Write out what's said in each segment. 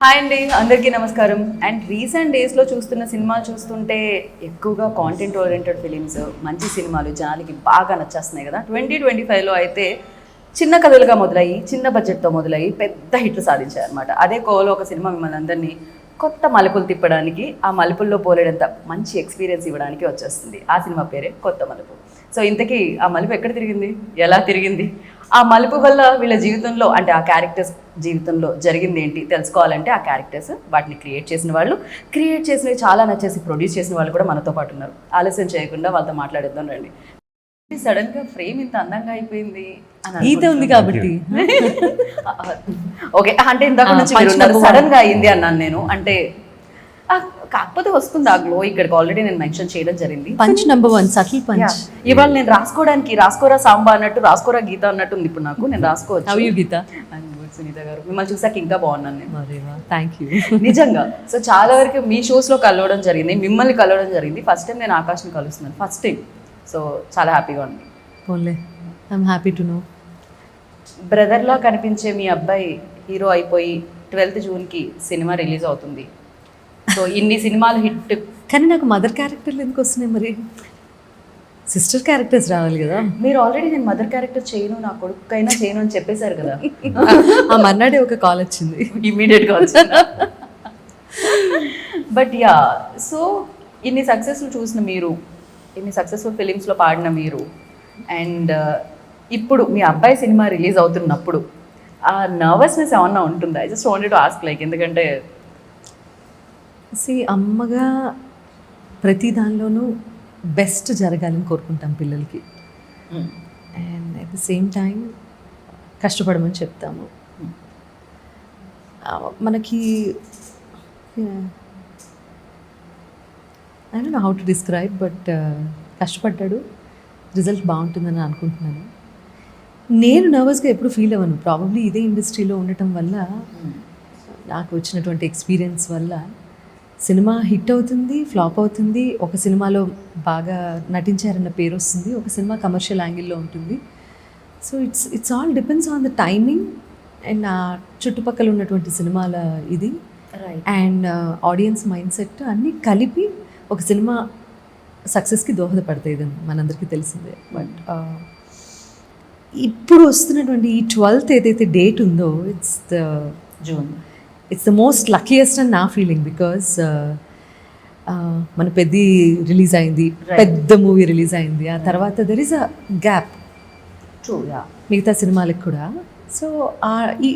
Hi అండి, అందరికీ నమస్కారం. అండ్ రీసెంట్ డేస్లో చూస్తున్న సినిమాలు చూస్తుంటే ఎక్కువగా కాంటెంట్ ఓరియంటెడ్ ఫిలిమ్స్, మంచి సినిమాలు జనాలకి బాగా నచ్చేస్తున్నాయి కదా. 2025లో అయితే చిన్న కథలుగా మొదలయ్యి, చిన్న బడ్జెట్తో మొదలయ్యి పెద్ద హిట్లు సాధించాయన్నమాట. అదే కోలో ఒక సినిమా మిమ్మల్ని అందరినీ కొత్త మలుపులు తిప్పడానికి, ఆ మలుపుల్లో పోలేడంత మంచి ఎక్స్పీరియన్స్ ఇవ్వడానికి వచ్చేస్తుంది. ఆ సినిమా పేరే కొత్త మలుపు. సో ఇంతకీ ఆ మలుపు ఎక్కడ తిరిగింది, ఎలా తిరిగింది, ఆ మలుపు వల్ల వీళ్ళ జీవితంలో అంటే ఆ క్యారెక్టర్స్ జీవితంలో జరిగింది ఏంటి తెలుసుకోవాలంటే ఆ క్యారెక్టర్స్ వాటిని క్రియేట్ చేసినవి చాలా నచ్చేసి ప్రొడ్యూస్ చేసిన వాళ్ళు కూడా మనతో పాటు ఉన్నారు. ఆలస్యం చేయకుండా వాళ్ళతో మాట్లాడేద్దాం రండి. సడన్ గా ఫ్రేమ్ ఇంత అందంగా అయిపోయింది ఈత ఉంది కాబట్టి ఓకే, అంటే ఇంతకు నుంచి సడన్ గా అయింది అన్నాను నేను. అంటే కాకపోతే వస్తుంది ఆ గ్లో. ఇక్కడికి ఆల్రెడీ నేను మెన్షన్ చేయడం జరిగింది. Punch number 1 subtle punch. ఇవాళ నేను రాసుకోరా సాంబా అన్నట్టు, రాసుకోరా గీత అన్నట్టు ఉంది ఇప్పుడు నాకు. నేను రాసుకోవచ్చు. గీత సునీత గారు, మిమ్మల్ని చూసాక ఇంకా బాగున్నాను నేను. Thank you. నిజంగా. సో చాలా వరకు మీ షోస్లో కలవడం జరిగింది, మిమ్మల్ని కలవడం జరిగింది. ఫస్ట్ టైం నేను ఆకాష్ని కలుస్తున్నాను, ఫస్ట్ టైం. సో చాలా హ్యాపీగా ఉంది. Only I'm happy to know. బ్రదర్లా కనిపించే మీ అబ్బాయి హీరో అయిపోయి 12th జూన్కి సినిమా రిలీజ్ అవుతుంది. సో ఇన్ని సినిమాలు హిట్, కానీ నాకు మదర్ క్యారెక్టర్లు ఎందుకు వస్తున్నాయి మరి? సిస్టర్ క్యారెక్టర్స్ రావాలి కదా. మీరు ఆల్రెడీ నేను మదర్ క్యారెక్టర్ చేయను, నా కొడుకైనా చేయను అని చెప్పేశారు కదా. ఆ మర్నాడే ఒక కాల్ వచ్చింది, ఇమ్మీడియట్గా వచ్చింది. బట్ యా, సో ఇన్ని సక్సెస్లు చూసిన మీరు, ఇన్ని సక్సెస్ఫుల్ ఫిలిమ్స్లో పాడిన మీరు, అండ్ ఇప్పుడు మీ అబ్బాయి సినిమా రిలీజ్ అవుతున్నప్పుడు ఆ నర్వస్నెస్ ఏమన్నా ఉంటుందా? I just wanted to ask, like ఎందుకంటే అమ్మగా ప్రతి దానిలోనూ బెస్ట్ జరగాలని కోరుకుంటాం పిల్లలకి. And at the same time కష్టపడమని చెప్తాము. మనకి I don't know how to describe, but కష్టపడ్డాడు, రిజల్ట్ బాగుంటుందని అనుకుంటున్నాను. నేను నర్వస్గా ఎప్పుడు ఫీల్ అవ్వను. ప్రాబబ్లీ ఇదే ఇండస్ట్రీలో ఉండటం వల్ల, నాకు వచ్చినటువంటి ఎక్స్పీరియన్స్ వల్ల సినిమా హిట్ అవుతుంది, ఫ్లాప్ అవుతుంది. ఒక సినిమాలో బాగా నటించారన్న పేరు వస్తుంది, ఒక సినిమా కమర్షియల్ యాంగిల్లో ఉంటుంది. So it's all depends on the timing and ఆ చుట్టుపక్కల ఉన్నటువంటి సినిమాల ఇది అండ్ ఆడియన్స్ మైండ్ సెట్ అన్నీ కలిపి ఒక సినిమా సక్సెస్కి దోహదపడతాయి. ఇది మనందరికీ తెలిసిందే. బట్ ఇప్పుడు వస్తున్నటువంటి ఈ 12th ఏదైతే డేట్ ఉందో, ఇట్స్ ద మోస్ట్ లక్కీయెస్ట్ అని నా ఫీలింగ్. బికాజ్ మన పెద్ది రిలీజ్ అయింది, పెద్ద మూవీ రిలీజ్ అయింది. ఆ తర్వాత దెర్ ఈస్ అ గ్యాప్ మిగతా సినిమాలకు కూడా. సో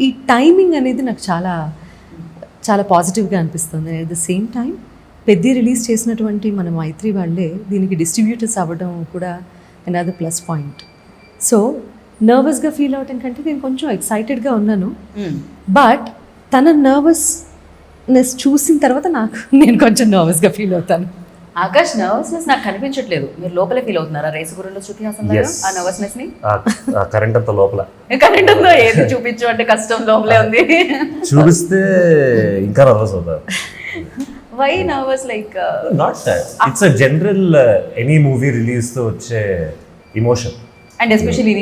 ఈ టైమింగ్ అనేది నాకు చాలా చాలా పాజిటివ్గా అనిపిస్తుంది. At the same time Peddi release చేసినటువంటి మన మైత్రి వాళ్ళే దీనికి డిస్ట్రిబ్యూటర్స్ అవ్వడం కూడా అనదర్ ప్లస్ పాయింట్. సో నర్వస్గా ఫీల్ అవటం కంటే నేను కొంచెం ఎక్సైటెడ్గా ఉన్నాను. బట్ తన నర్వస్నెస్ చూసిన తర్వాత నేను కొంచెం నర్వస్గా ఫీల్ అవుతాను. ఆకాష్, నర్వస్నెస్ నాకు కనిపించట్లేదు, మీరు లోపలే ఫీల్ అవుతున్నారా? రేసు గుర్రంలో శృతి హాసన్ ఆ నర్వస్నెస్ ని కరెంట్ అంతా లోపల, కరెంట్ అంతా ఏది చూపించు అంటే కష్టం, లోపలే ఉంది. చూపిస్తే ఇంకా నర్వస్ అవుతారు. Why nervous? Like not that, it's a general any movie release తో వచ్చే emotion. And especially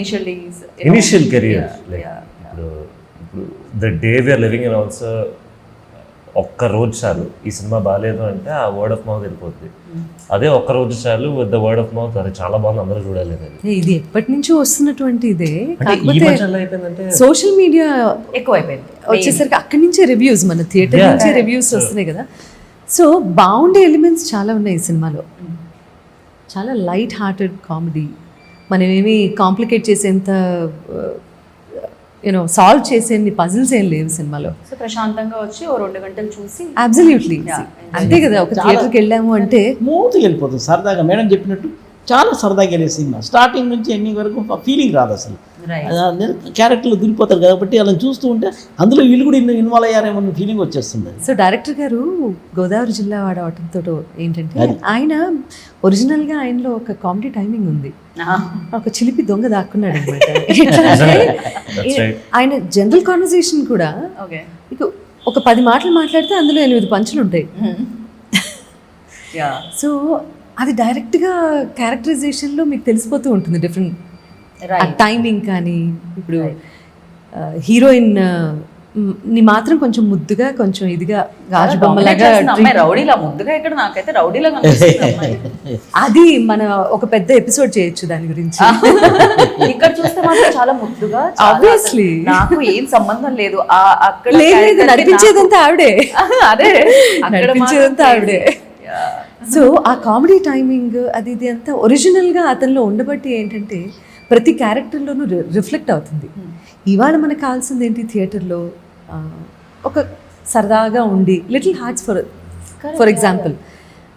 initial career, like ఇప్పుడు the day we are living in also, ఒక్క రోజు చాలు ఈ సినిమా బాగాలేదు అంటే ఆ వర్డ్ ఆఫ్ మౌత్ వెళ్ళిపోతుంది. అదే ఒక్క రోజు చాలు with the word of mouth, అది చాలా బాగుంది, అందరూ చూడాలి. ఇది ఎప్పటి నుంచో వస్తున్నటువంటి ఇదే, అయిపోయిందంటే సోషల్ మీడియా ఎక్కువ అయిపోయింది వచ్చేసరికి అక్కడి నుంచే రివ్యూస్, మన థియేటర్ నుంచే రివ్యూస్ వస్తున్నాయి కదా. సో బాగుండే ఎలిమెంట్స్ చాలా ఉన్నాయి ఈ సినిమాలో. చాలా లైట్ హార్టెడ్ కామెడీ, మనం ఏమి కాంప్లికేట్ చేసేంత సాల్వ్ చేసేన్ని పజిల్స్ ఏం లేవు సినిమాలో. సో ప్రశాంతంగా వచ్చి ఓ 2 గంటలు చూసి అబ్సల్యూట్లీ అంతే కదా. ఒక థియేటర్కి వెళ్ళాము అంటే మూతుకి వెళ్ళిపోతుంది సరదాగా. మేడం చెప్పినట్టు చాలా సరదాగా వెళ్ళే సినిమా, స్టార్టింగ్ నుంచి ఎండింగ్ వరకు ఫీలింగ్ రాదు అసలు. క్యారెక్టర్లు దిగిపోతారు కాబట్టి అలా చూస్తూ ఉంటే అందులో వీళ్ళు కూడా ఇన్వాల్వ్ అయ్యారేమో ఫీలింగ్ వచ్చేస్తుంది. సో డైరెక్టర్ గారు గోదావరి జిల్లా వాడవటంతో ఏంటంటే, ఆయన ఒరిజినల్గా ఆయనలో ఒక కామెడీ టైమింగ్ ఉంది, ఒక చిలిపి దొంగ దాక్కున్నాడు అనమాట. ఆయన జనరల్ కాన్వర్సేషన్ కూడా ఇక ఒక 10 మాటలు మాట్లాడితే అందులో 8 పంచులు ఉంటాయి. సో అది డైరెక్ట్గా క్యారెక్టరైజేషన్లో మీకు తెలిసిపోతూ ఉంటుంది డిఫరెంట్ టైమింగ్. కానీ ఇప్పుడు హీరోయిన్ నీ మాత్రం కొంచెం ముద్దుగా కొంచెం ఇదిగా గాజు Dominate బొమ్మలాగా చేస్తుంది అమ్మాయి రౌడీలా ముద్దుగా ఇక్కడ నాకైతే రౌడీలా కనిపిస్తుంది అమ్మాయి. అది మన ఒక పెద్ద ఎపిసోడ్ చేయొచ్చు దాని గురించి. ఇక్కడ చూస్తే మాత్రం చాలా ముద్దుగా చాలా Obviously. అసలు నాకు ఏం సంబంధం లేదు అక్కడ లేదు character కి నడిపించేదంతా ఆవిడే, నాకు- అదే అక్కడ నడిపించేదంతా మాత్రం ఆవిడే. Yeah. సో ఆ కామెడీ టైమింగ్ అది ఇది అంతా ఒరిజినల్గా అతనిలో ఉండబట్టి ఏంటంటే ప్రతి క్యారెక్టర్లోనూ రిఫ్లెక్ట్ అవుతుంది. ఇవాళ మనకు కావాల్సింది ఏంటి థియేటర్లో ఒక సరదాగా ఉండి లిటిల్ హార్ట్స్ ఫర్ ఎగ్జాంపుల్,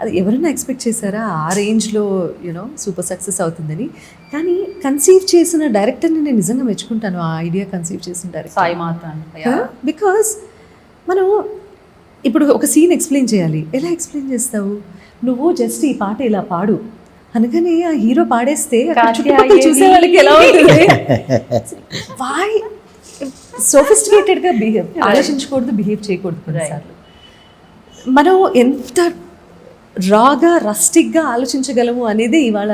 అది ఎవరైనా ఎక్స్పెక్ట్ చేశారా ఆ రేంజ్లో యూనో సూపర్ సక్సెస్ అవుతుందని? కానీ కన్సీవ్ చేసిన డైరెక్టర్ని నేను నిజంగా మెచ్చుకుంటాను, ఆ ఐడియా కన్సీవ్ చేసిన డైరెక్టర్. సాయి మాత్రం బికాస్ మనం ఇప్పుడు ఒక సీన్ ఎక్స్ప్లెయిన్ చేయాలి, ఎలా ఎక్స్ప్లెయిన్ చేస్తావు? నువ్వు జస్ట్ ఈ పాట ఇలా పాడు అనగానే ఆ హీరో పాడేస్తే అక్కడ చుట్టుపక్కల చూసే వాళ్ళకి ఎలా ఉంటుంది? వై సోఫిస్టికేటెడ్గా ఆలోచించకూడదు, బిహేవ్ చేయకూడదు కొన్నిసార్లు. మనం ఎంత రాగా రస్టిక్గా ఆలోచించగలము అనేది ఇవాళ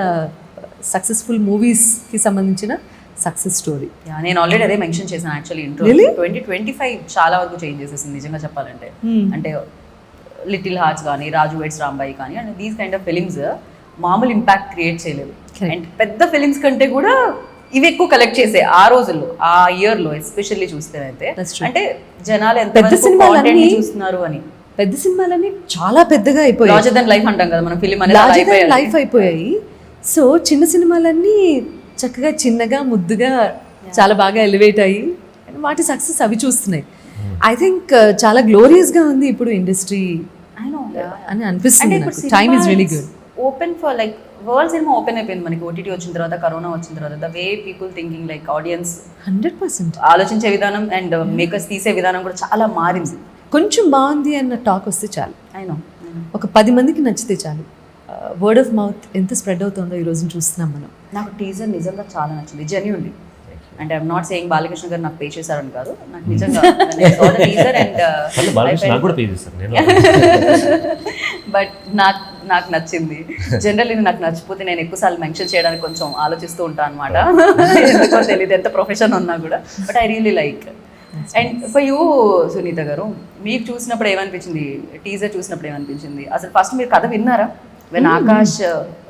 సక్సెస్ఫుల్ మూవీస్కి సంబంధించిన సక్సెస్ స్టోరీ. నేను ఆల్రెడీ అదే మెన్షన్ చేశాను యాక్చువల్లీ ఇంట్రో. 2025 చాలా వరకు చేంజ్ చేసేసింది నిజంగా చెప్పాలంటే. అంటే లిటిల్ హార్ట్స్ కానీ, రాజు వెడ్స్ రాంబాయి కానీ, and these kind of films మామూలు ఇంపాక్ట్ క్రియేట్ చేయలేదు. అండ్ పెద్ద ఫిలిమ్స్ కంటే కూడా ఇవి ఎక్కువ కలెక్ట్ చేసే ఆ రోజుల్లో, ఆ ఇయర్లో ఎస్పెషల్లీ చూస్తేనైతే. అంటే జనాలు ఎంత పెద్ద సినిమాలన్నీ చూస్తున్నారు అని, పెద్ద సినిమాలన్నీ చాలా పెద్దగా అయిపోయాయి, లార్జర్ దెన్ లైఫ్ అంటాం కదా మనం, ఫిలిం లైఫ్ అయిపోయాయి. సో చిన్న సినిమాలన్నీ చక్కగా చిన్నగా ముద్దుగా చాలా బాగా ఎలివేట్ అయ్యి వాటి సక్సెస్ అవి చూస్తున్నాయి. ఐ థింక్ చాలా గ్లోరియస్గా ఉంది ఇప్పుడు ఇండస్ట్రీ అని అనిపిస్తుంది నాకు. Time is really good. Open for like world cinema open అయిపోయింది మనకి ఓటీటీ వచ్చిన తర్వాత, కరోనా వచ్చిన తర్వాత. The way people thinking like audience 100% ఆలోచించే విధానం అండ్ మేకర్స్ తీసే విధానం కూడా చాలా మారింది. కొంచెం బాగుంది అన్న టాక్ వస్తే చాలు, అయినా ఒక 10 మందికి నచ్చితే చాలు. వర్డ్ ఆఫ్ మౌత్ ఎంత స్ప్రెడ్ అవుతుందో ఈ రోజున చూస్తున్నాం మనం. నాకు టీజర్ నిజంగా చాలా నచ్చింది, genuinely. And I'm not saying Balakrishna గారు నాకు పే చేశారని కాదు, నాకు నిజంగా టీజర్ అండ్ నాకు కూడా పే చేస్తారు నేను. బట్ నాకు నచ్చింది. జనరల్లీ నాకు నచ్చిపోతే నేను ఎక్కువసార్లు మెన్షన్ చేయడానికి కొంచెం ఆలోచిస్తూ ఉంటాను అనమాట. ఎందుకో తెలియదు ఎంత ప్రొఫెషన్ ఉన్నా కూడా. But I really like. And for you Sunitha garu, మీకు చూసినప్పుడు ఏమనిపించింది? టీజర్ చూసినప్పుడు ఏమనిపించింది? అసలు ఫస్ట్ మీరు కథ విన్నారా? వెన్ ఆకాష్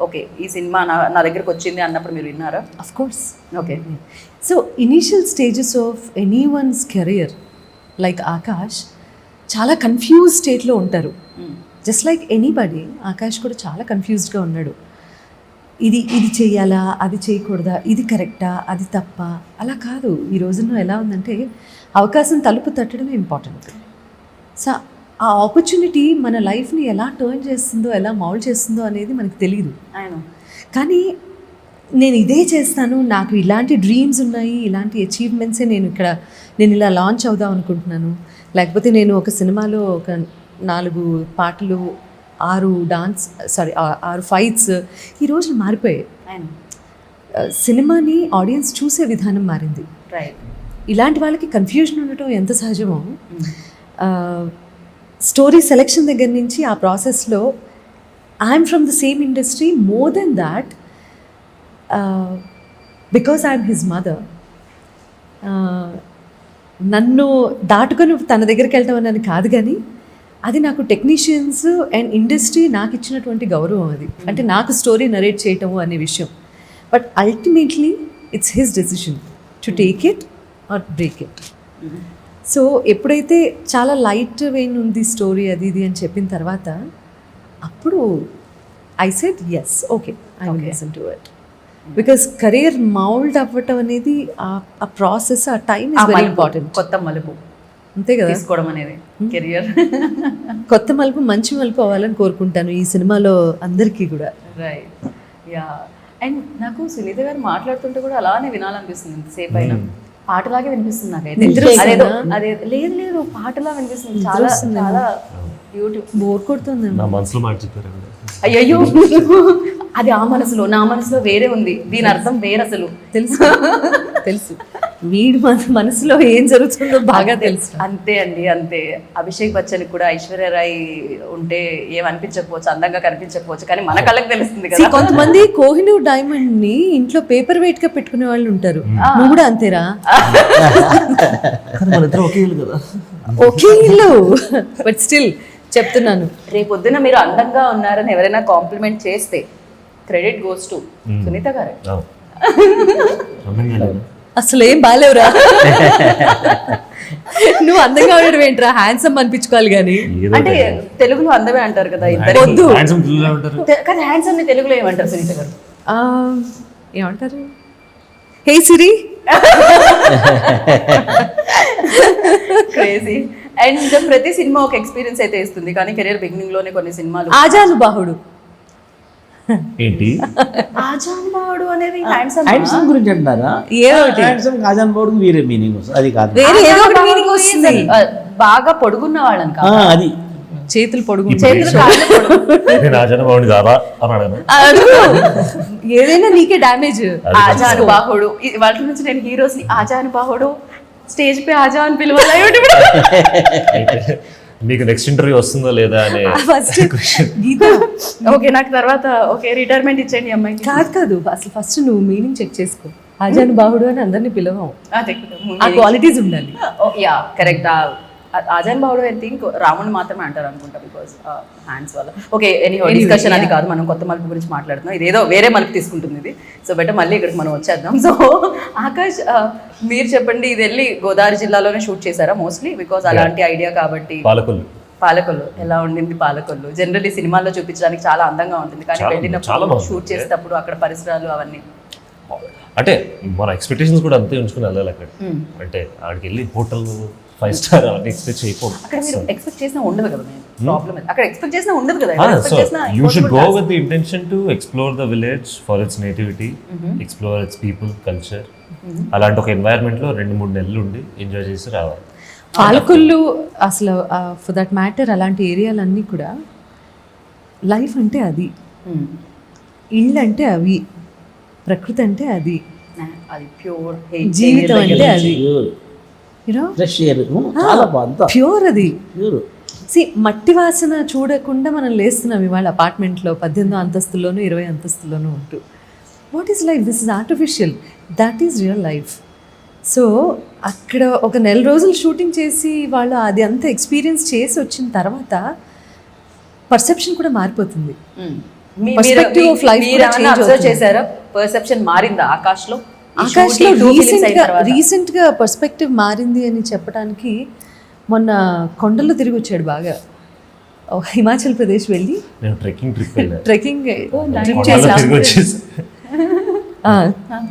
ఓకే ఈ సినిమా నా దగ్గరకు వచ్చింది అన్నప్పుడు మీరు విన్నారా? Of course. Okay. So initial stages of any once career like Akash చాలా కన్ఫ్యూజ్ స్టేట్లో ఉంటారు. జస్ట్ లైక్ ఎనీబడి, ఆకాష్ కూడా చాలా కన్ఫ్యూజ్డ్గా ఉన్నాడు. ఇది చేయాలా, అది చేయకూడదా, ఇది కరెక్టా, అది తప్ప, అలా కాదు. ఈ రోజుల్లో ఎలా ఉందంటే అవకాశం తలుపు తట్టడమే ఇంపార్టెంట్. సో ఆ ఆపర్చునిటీ మన లైఫ్ని ఎలా టర్న్ చేస్తుందో, ఎలా మౌల్డ్ చేస్తుందో అనేది మనకు తెలియదు. కానీ నేను ఇదే చేస్తాను, నాకు ఇలాంటి డ్రీమ్స్ ఉన్నాయి, ఇలాంటి అచీవ్మెంట్సే నేను ఇలా లాంచ్ అవుదాం అనుకుంటున్నాను, లేకపోతే నేను ఒక సినిమాలో ఒక 4 పాటలు 6 ఫైట్స్ ఈ రోజులు మారిపోయాయి. సినిమాని ఆడియన్స్ చూసే విధానం మారింది. ఇలాంటి వాళ్ళకి కన్ఫ్యూజన్ ఉండటం ఎంత సహజమో, స్టోరీ సెలెక్షన్ దగ్గర నుంచి ఆ ప్రాసెస్లో I'm from the same industry. More than that, because I'm his mother, నన్ను దాటుకొని తన దగ్గరికి వెళ్ళటం అని కాదు, కానీ అది నాకు టెక్నీషియన్స్ అండ్ ఇండస్ట్రీ నాకు ఇచ్చినటువంటి గౌరవం. అది అంటే నాకు స్టోరీ నరేట్ చేయటము అనే విషయం. But ultimately it's his decision to take it or break it. So ఎప్పుడైతే చాలా లైట్ వెయిన్ ఉంది స్టోరీ అది ఇది అని చెప్పిన తర్వాత, అప్పుడు I said yes, okay, I will listen to it. Because career mould అవ్వటం అనేది ఆ ప్రాసెస్, ఆ టైం ఇస్ వెరీ ఇంపార్టెంట్. కొత్త మలుపు అంతే కదా తీసుకోవడం అనేది కెరియర్. కొత్త మలుపు, మంచి మలుపు అవ్వాలని కోరుకుంటాను ఈ సినిమాలో అందరికీ కూడా. Right, yeah. అండ్ నాకు సునీత గారు మాట్లాడుతుంటే కూడా అలానే వినాలనిపిస్తుంది. ఇంతసేపు అయినా పాటలాగే వినిపిస్తుంది నాకైతే. అదే లేదు పాటలా వినిపిస్తుంది. చాలా చాలా బ్యూటిఫుల్. బోర్ కొడుతుంది. నా మనసులో మాట చెప్పారు. అయ్యో, అది ఆ మనసులో, నా మనసులో వేరే ఉంది, దీని అర్థం వేరే. అసలు తెలుసు. వీడి మనసులో ఏం జరుగుతుందో బాగా తెలుసు. అంతే అండి, అంతే. అభిషేక్ బచ్చన్ కూడా ఐశ్వర్య రాయ్ ఉంటే ఏమనిపించకపోవచ్చు, అందంగా కనిపించకపోవచ్చు, కానీ మన కళ్ళకి తెలుస్తుంది See, కదా. కొంతమంది కోహినూర్ డైమండ్ ని ఇంట్లో పేపర్ వెయిట్ గా పెట్టుకునే వాళ్ళు ఉంటారు. నువ్వు కూడా అంతేరా? మన ఇద్దరు ఒకే ఇల్లు కదా. ఓకే ఇల్లు, బట్ స్టిల్ చెప్తున్నాను. రేపొద్దున మీరు అందంగా ఉన్నారని ఎవరైనా కాంప్లిమెంట్ చేస్తే క్రెడిట్ గోస్ టు సునీత గారే. అసలు ఏం బాలేవురా. నువ్వు అందంగా ఉండడం ఏంట్రా, హ్యాండ్సమ్ అనిపించుకోవాలి కానీ. అంటే తెలుగులో అందమే అంటారు కదా ఇద్దరు, వద్దు. కానీ హ్యాండ్సమ్ ని తెలుగులో ఏమంటారు సునీత గారు? ఏమంటారు? హే సిరి. క్రేజీ. అండ్ ప్రతి సినిమా ఒక ఎక్స్పీరియన్స్ అయితే ఇస్తుంది, కానీ కెరీర్ బిగినింగ్ లోనే కొన్ని సినిమాలు ఆజానుబాహుడు. ఏంటి ఆజానుబాహుడు అనేది హ్యాండ్సమ్ హ్యాండ్సమ్ గురించి అంటారా? హ్యాండ్సమ్ ఆజాన్ బోర్డు వేరే మీనింగ్ అది కాదు. వేరే ఏదో ఒకటి మీనింగ్ వస్తుంది. బాగా పొడుగున్న వాళ్ళని కాదు, అది చేతులు పొడుగు, చేతులు కాళ్ళు పొడుగు. నేను రాజాన బాగుంది కాదా అని అడగను. అడుగు. ఏదైనా నీకే డ్యామేజ్. ఆజానుబాహుడు వాటి నుంచి నేను హీరోస్ ని ఆజానుబాహుడు స్టేజ్ పై ఆజా అని పిలవాలి. మీకు నెక్స్ట్ ఇంటర్వ్యూ వస్తుందో లేదా అనే ఫస్ట్ గీత. ఓకే, నాకు తర్వాత ఓకే రిటైర్మెంట్ ఇచ్చేయండి అమ్మాయికి. కాదు అసలు ఫస్ట్ నువ్వు మీనింగ్ చెక్ చేసుకో. ఆజానుబాహుడు అని అందరినీ పిలవం. అదే ఆ క్వాలిటీస్ ఉండాలి. Yeah correct. ఆజాన్ బాహుడు ఐ థింక్ రాముని మాత్రమే అంటారు అనుకుంటా, బికాస్ హ్యాండ్స్ వల్ల. ఓకే, ఎనీహో డిస్కషన్ అది కాదు, మనం కొత్త మలుపు గురించి మాట్లాడుతున్నాం. ఇదేదో వేరే మలుపు తీసుకుంటుంది ఇది. సో బెటర్ మళ్ళీ ఇక్కడికి మనం వచ్చేద్దాం. సో ఆకాష్, మీరు చెప్పండి, ఇది వెళ్ళి గోదావరి జిల్లాలోనే షూట్ చేశారా మోస్ట్లీ? బికాస్ అలాంటి ఐడియా కాబట్టి. పాలకొల్లు ఎలా ఉండింది? పాలకొల్లు జనరల్లీ సినిమాల్లో చూపించడానికి చాలా అందంగా ఉంటుంది, కానీ వెళ్ళినప్పుడు షూట్ చేసేటప్పుడు అక్కడ పరిసరాలు అవన్నీ అంటే మన ఎక్స్పెక్టేషన్స్ కూడా అంతే ఉంచుకుని వెళ్ళాలి అక్కడ. అంటే అక్కడికి వెళ్ళి హోటల్ 5 స్టార్ అవన్నీ ఎక్స్పెక్ట్ చేయకూడదు. అక్కడ మీరు ఎక్స్పెక్ట్ చేసినా ఉండదు కదా. ప్రాబ్లమ్ అక్కడ ఎక్స్పెక్ట్ చేసినా ఉండదు కదా. So you should go with the intention to explore the village for it's nativity, explore it's people, culture. అలాంటి ఒక ఎన్వైరన్మెంట్ లో 2-3 నెలలు ఉండి ఎంజాయ్ చేసి రావాలి. పాలకొల్లు అసలు ఫర్ దట్ మ్యాటర్ అలాంటి ఏరియాలన్నీ కూడా లైఫ్ అంటే అది, ఇళ్ళు అంటే అవి, ప్రకృతి అంటే అది, అది ప్యూర్ జీవితం అంటే అది, ఫ్రెష్ ఎయిర్ చాలా బాగుంది, ప్యూర్ అది. ప్యూర్. మట్టి వాసన చూడకుండా మనం లేస్తున్నాం ఇవాళ అపార్ట్మెంట్లో 18 అంతస్తుల్లోనూ 20 అంతస్తుల్లోనూ ఉంటూ. What is life? This is artificial, that is real life. So అక్కడ ఒక 1 నెల రోజులు షూటింగ్ చేసి వాళ్ళు అది అంతా ఎక్స్పీరియన్స్ చేసి వచ్చిన తర్వాత పర్సెప్షన్ కూడా మారిపోతుంది. Perspective of life కూడా change అవుతుంది. చేశారా? పర్సెప్షన్ మారిందా ఆకాష్లో? ఆకాష్లో రీసెంట్గా పర్స్పెక్టివ్ మారింది అని చెప్పడానికి మొన్న కొండల్లో తిరిగి వచ్చాడు బాగా. హిమాచల్ ప్రదేశ్ వెళ్ళి నేను ట్రెక్కింగ్ ట్రిప్ వెళ్ళాను. ట్రెక్కింగ్ ట్రిప్ తిరిగి వచ్చేసి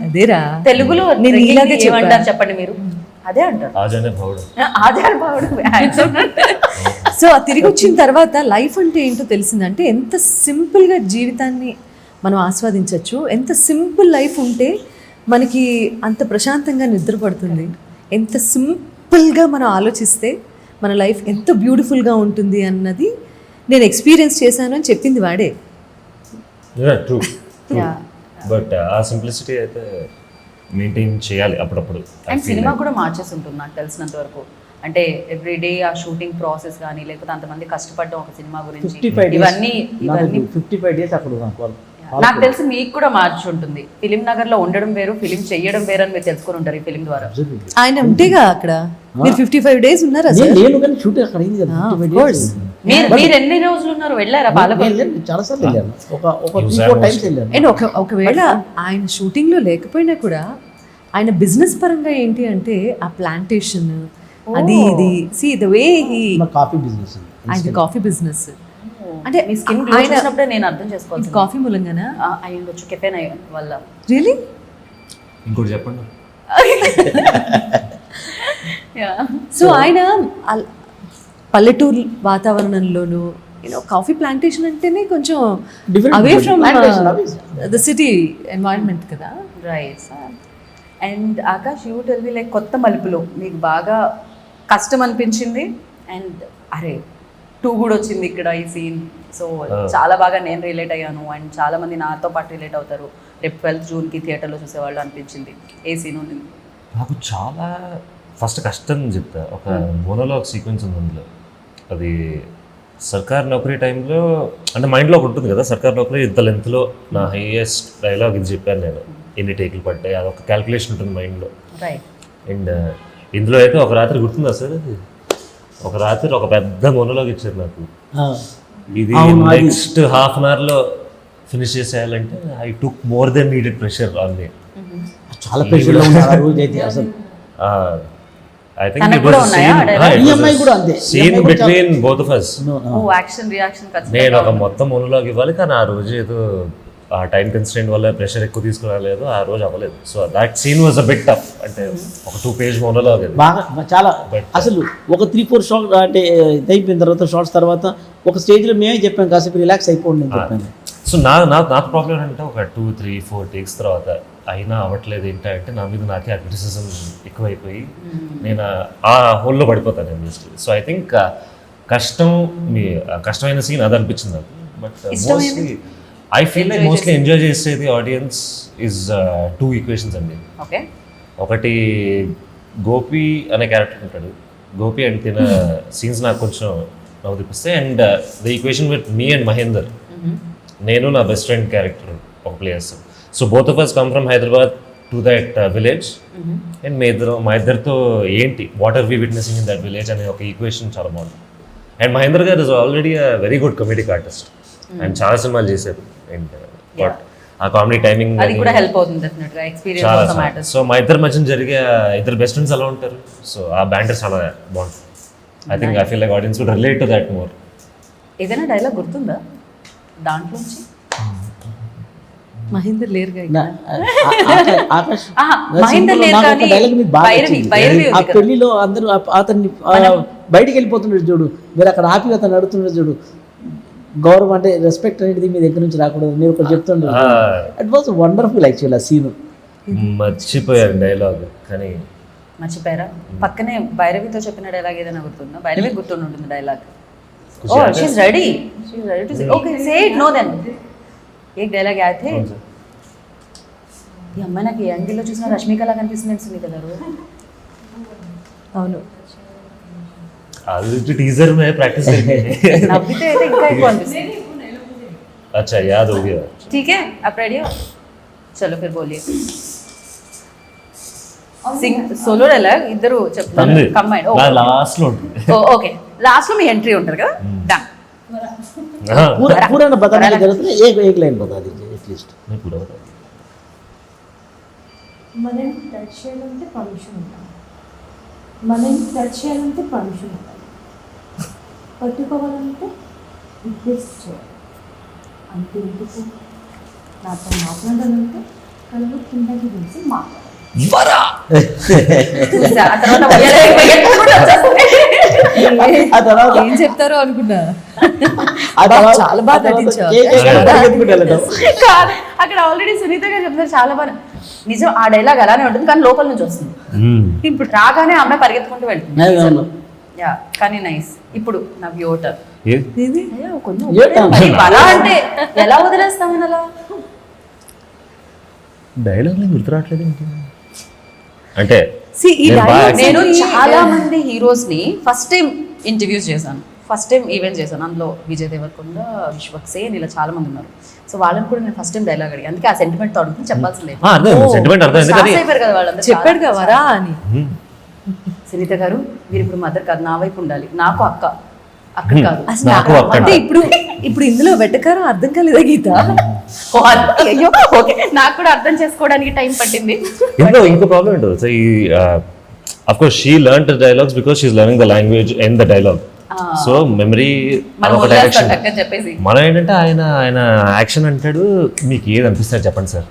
అదేరా తెలుగులో నేను ఇలాగే ఏమంటారు చెప్పండి మీరు? అదే అంటారు, ఆజానే భావుడు. ఆజానుబాహుడు. సో ఆ తిరిగి వచ్చిన తర్వాత లైఫ్ అంటే ఏంటో తెలిసిందంటే ఎంత సింపుల్గా జీవితాన్ని మనం ఆస్వాదించవచ్చు, ఎంత సింపుల్ లైఫ్ ఉంటే మనకి అంత ప్రశాంతంగా నిద్రపడుతుంది, ఎంత సింపుల్గా మనం ఆలోచిస్తే మన లైఫ్ ఎంత బ్యూటిఫుల్గా ఉంటుంది అన్నది నేను ఎక్స్పీరియన్స్ చేశాను అని చెప్పింది వాడే. ట్రూ. బట్ ఆ సింప్లిసిటీ అయితే మెయింటైన్ చేయాలి అప్పుడప్పుడు. అండ్ సినిమా కూడా మార్చేసి ఉంటుంది నాకు తెలిసినంత వరకు. అంటే ఎవ్రీడే ఆ షూటింగ్ ప్రాసెస్ కానీ, లేకపోతే అంతమంది కష్టపడడం ఒక సినిమా గురించి, 55 డేస్ అక్కడ నాకు తెలిసి మీకు కూడా మార్చి ఉంటుంది. ఫిలిం నగర్ లో ఉండడం వేరు, ఫిలిం చేయడం వేరు అని మీరు తెలుసుకుని ఉంటారు ఈ ఫిలిం ద్వారా. ఆయన ఉంటేగా అక్కడ మీరు 55 డేస్ ఉన్నారా? నేను కానీ షూటింగ్ అక్కడ అయింది కదా. మీరు ఎన్ని రోజులు ఉన్నారు? వెళ్ళారా పాలకొల్లు? చాలా సార్లు వెళ్ళాను, ఒక 3-4 టైమ్స్ వెళ్ళాను. అండ్ ఒకవేళ ఆయన షూటింగ్ లో లేకపోయినా కూడా ఆయన బిజినెస్ పరంగా ఏంటి అంటే ఆ ప్లాంటేషన్ అది ఇది, see the way he, coffee business, ఆయన కాఫీ బిజినెస్. అంటే మీ స్కిన్ గ్లో చేసినప్పుడే నేను అర్థం చేసుకోవాలి, కాఫీ మూలంగానా అయ్యుండొచ్చు, కెఫెన్ వల్ల. రియలీ? ఇంకోటి చెప్పండి. సో ఆయన పల్లెటూరు వాతావరణంలోనూ కాఫీ ప్లాంటేషన్ అంటేనే కొంచెం away from the city environment కదా. Right. And Akash, you tell me, like కొత్త మలుపులో మీకు బాగా కష్టం అనిపించింది అండ్ అరే 2 కూడా వచ్చింది ఇక్కడ ఈ సీన్, సో చాలా బాగా నేను రిలేట్ అయ్యాను అండ్ చాలా మంది నాతో పాటు రిలేట్ అవుతారు, రేపు 12th జూన్కి థియేటర్లో చూసేవాళ్ళు అనిపించింది, ఏ సీన్ ఉంది? నాకు చాలా ఫస్ట్ కష్టం చెప్తా. ఒక మోనోలాగ్ సీక్వెన్స్ ఉంది అందులో. అది సర్కార్ నౌకరీ టైంలో అంటే మైండ్లో ఒకటి ఉంటుంది కదా, సర్కార్ నౌకరీ ఇంత లెంత్లో నా హైయెస్ట్ డైలాగ్ ఇది చెప్పాను నేను, ఎన్ని టేకులు పడ్డాయి, అదొక క్యాల్కులేషన్ ఉంటుంది మైండ్లో. రైట్. అండ్ ఇందులో అయితే ఒక రాత్రి గుర్తుందా సార్, అది ఒక రాత్రి ఒక పెద్ద మోనోలాగ్ ఇచ్చారు నాకు. ఇది నెక్స్ట్ హాఫ్ అన్ అవర్లో ఫినిష్ చేసేయాలంటే I took more than needed pressure on me. చాలా ప్రెషర్లో ఉన్నారు ఆ రోజు అయితే అసలు. I think it was a scene. EMI కూడా అంతే. Scene between both of us. Oh action reaction నేను ఒక మొత్తం మోనోలాగ్ ఇవ్వాలి, కానీ ఆ రోజు ఏదో ఆ టైం కన్స్ట్రెయింట్ వల్ల ప్రెషర్ ఎక్కువ తీసుకురాలేదు, ఆ రోజు అవ్వలేదు. So that scene was a bit tough. అంటే ఒక 2 పేజ్ మోనోలాగ్ అది బాగా చాలా అసలు ఒక 3-4 షాట్ అంటే ఇది అయిపోయిన తర్వాత షార్ట్స్ తర్వాత ఒక స్టేజ్లో మేమే చెప్పాం కాసేపు రిలాక్స్ అయిపోండి అని చెప్పాను. సో నాకు ప్రాబ్లం ఏంటంటే ఒక 2-3-4 టేక్స్ తర్వాత అయినా అవ్వట్లేదు ఏంటంటే నా మీద నాకే క్రిటిసిజం ఎక్కువైపోయి నేను ఆ హోల్లో పడిపోతాను నేను. సో ఐ థింక్ కష్టమైన సీన్ అది అనిపించింది నాకు. But mostly I feel like mostly enjoy చేసేది ఆడియన్స్ ఈజ్ 2 ఈక్వేషన్స్ అండి. ఓకే. ఒకటి గోపి అనే క్యారెక్టర్ ఉంటాడు. గోపి అండ్ తిన సీన్స్ నాకు కొంచెం నవ్వు తెప్పిస్తాయి. And the equation with me and Mahender, నేను నా బెస్ట్ ఫ్రెండ్ క్యారెక్టర్ ఒక ప్లే చేస్తాను. So both of us come from Hyderabad to that village. And మా ఇద్దరితో ఏంటి what are we witnessing in that village అనే ఒక ఈక్వేషన్ చాలా బాగుంది. And Mahender garu is already a very good comedic artist and చాలా సినిమాలు చేశారు. అండ్ ఆ కామెడీ టైమింగ్ అది కూడా హెల్ప్ అవుతుంది డెఫినెట్గా, ఎక్స్పీరియన్స్ ఆల్సో మ్యాటర్స్. సో మా ఇద్దరి మధ్య జరిగే ఇద్దరు బెస్ట్ ఫ్రెండ్స్ ఎలా ఉంటారు, సో ఆ బ్యాంటర్ చాలా బాగుంటుంది. I think I feel like audience would relate to that more. ఏదైనా డైలాగ్ గుర్తుందా దాంట్లోంచి? మహేందర్ లేరుగా ఆకాష్ మహేందర్ లేరు కానీ భైరవి ఆ పెళ్లిలో అందరూ అతన్ని బయటికి వెళ్ళిపోతున్నాడు చూడు, మీరు అక్కడ ఆపి అతను అడుగుతున్నాడు చూడు, గౌరవం అంటే రెస్పెక్ట్ అనేది మీ దగ్గర నుంచి రాకూడదు మీరు ఒకటి చెప్తుండ్రు. ఇట్ వాజ్ వండర్ఫుల్ యాక్చువల్ ఆ సీన్. మర్చిపోయారు డైలాగ్ కానీ మర్చిపోయారా? పక్కనే భైరవితో చెప్పిన డైలాగ్ ఏదైనా గుర్తుందా? భైరవి గుర్తుంటుంది dialogue. Oh she ready to say. Okay say it. No then एक डायलॉग याद थे. ఈ అమ్మాయి నాకు ఏ యాంగిల్లో చూసినా రష్మికలా కనిపిస్తుంది సునీత గారు. అవును, అది టీజర్ में प्रैक्टिस करके నవ్వితే అయితే ఇంకా ఎక్కువ అనిపిస్తుంది. अच्छा याद हो गया. ठीक है आप रेडी हो? चलो फिर बोलिए. సింగ్ సోలో డైలాగ్ ఇద్దరు చెప్తారు కంబైన్. లాస్ట్ లో ఉంటుంది. ఓకే లాస్ట్ లో మీ ఎంట్రీ ఉంటారు కదా. డన్. पूरा ना बताने की जरूरत नहीं, एक लाइन बता दीजिए एटलीस्ट. मैं पूरा बता दूं. మనం టచ్ చేయాలంటే పర్మిషన్ ఉండాలి, మనం టచ్ చేయాలంటే పర్మిషన్ ఉండాలి, పట్టుకోవాలంటే రిక్వెస్ట్ చేయాలి. అంతే ఎందుకు నాతో మాట్లాడాలంటే కళ్ళు కిందకి తీసి మాట్లాడాలి. ఏం చెప్తారో అనుకున్నా. చాలా బాగా నటించావు. అక్కడ ఆల్రెడీ సునీత గారు చెప్తారు చాలా బాగా. నిజం ఆ డైలాగ్ అలానే ఉంటుంది కానీ లోపల నుంచి వస్తుంది. ఇప్పుడు రాగానే ఆమె పరిగెత్తుకుంటూ వెళ్తుంది. యా కానీ నైస్. ఇప్పుడు నా వ్యూటర్ అంటే ఎలా వదిలేస్తామని అలా డైలాగ్ గుర్తు రావట్లేదు అంటే. నేను చాలా మంది హీరోస్ ని ఫస్ట్ టైం ఇంటర్వ్యూస్ చేశాను, ఫస్ట్ టైం ఈవెంట్ చేశాను. అందులో విజయ్ దేవరకొండ, విశ్వక్సేన్ ఇలా చాలా మంది ఉన్నారు. సో వాళ్ళని కూడా నేను ఫస్ట్ టైం డైలాగ్ అడిగి, అందుకే ఆ సెంటిమెంట్ తో అడుగుతుంది చెప్పాల్సి లేదు. కదా వాళ్ళందరూ చెప్పాడు కదరా అని. సునీత గారు మీరు ఇప్పుడు మదర్ కాదు, నా వైపు ఉండాలి, నాకు అక్క అక్కడ కాదు. అంటే ఇప్పుడు ఇందులో వెటకారం అర్థం కాలేదా గీత? అయ్యో ఓకే, నాకు కూడా అర్థం చేసుకోవడానికి టైం పట్టింది. ఇంకో ప్రాబ్లం ఏంటో సో ఈ of course she learn the dialogues because she is learning the language and the dialogue. So memory అదొక డైరెక్షన్. మనం ఏంటంటే ఆయన యాక్షన్ అంటాడు, మీకు ఏది అనిపిస్తారు చెప్పండి సార్,